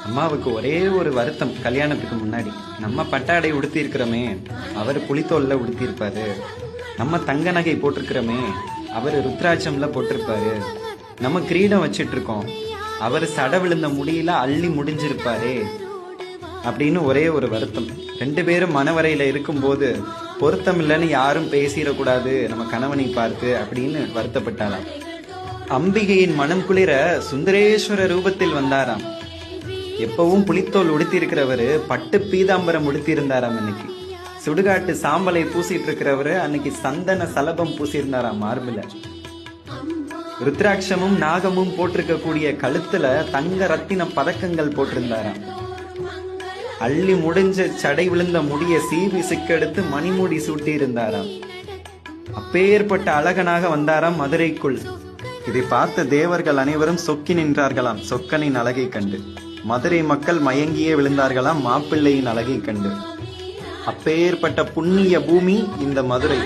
அம்மாவுக்கு ஒரே ஒரு வருத்தம் கல்யாணத்துக்கு முன்னாடி, நம்ம பட்டாடை உடுத்தி இருக்கிறோமே அவர் புலித்தோல்ல உடுத்தி இருப்பாரு, நம்ம தங்க நகை போட்டிருக்கிறோமே அவர் ருத்ராட்சம்ல போட்டிருப்பாரு, நம்ம கிரீடம் வச்சிட்டு இருக்கோம் அவர் சட விழுந்த முடியல அள்ளி முடிஞ்சிருப்பாரே அப்படின்னு ஒரே ஒரு வருத்தம். 2 பேரும் மனவரையில இருக்கும்போது பொருத்தம் இல்லைன்னு யாரும் பேசிடக்கூடாது நம்ம கணவனை பார்த்து அப்படின்னு வருத்தப்பட்டாராம். அம்பிகையின் மனம் குளிர சுந்தரேஸ்வர ரூபத்தில் வந்தாராம். எப்பவும் புலித்தோல் உடுத்தி இருக்கிறவரு பட்டு பீதாம்பரம் உடுத்தி இருந்தாராம். இன்னைக்கு சுடுகாட்டு சாம்பலை பூசிட்டு இருக்கிறவரு அன்னைக்கு சந்தன சலபம் பூசியிருந்தாராம் மார்பில. ருத்ராட்சமும் நாகமும் போட்டிருக்க கூடிய கழுத்துல தங்க ரத்தின பதக்கங்கள் போட்டிருந்தாராம். அள்ளி முடிஞ்ச சடை விழுந்த முடிய சீவி சிக்கெடுத்து மணிமுடி சூட்டி இருந்தாராம். அப்பேற்பட்ட அழகனாக வந்தாராம் மதுரைக்குள். இதை பார்த்த தேவர்கள் அனைவரும் சொக்கி நின்றார்களாம் சொக்கனின் அழகை கண்டு. மதுரை மக்கள் மயங்கியே விழுந்தார்களாம் மாப்பிள்ளையின் அழகை கண்டு. அப்பேற்பட்ட புண்ணிய பூமி இந்த மதுரை.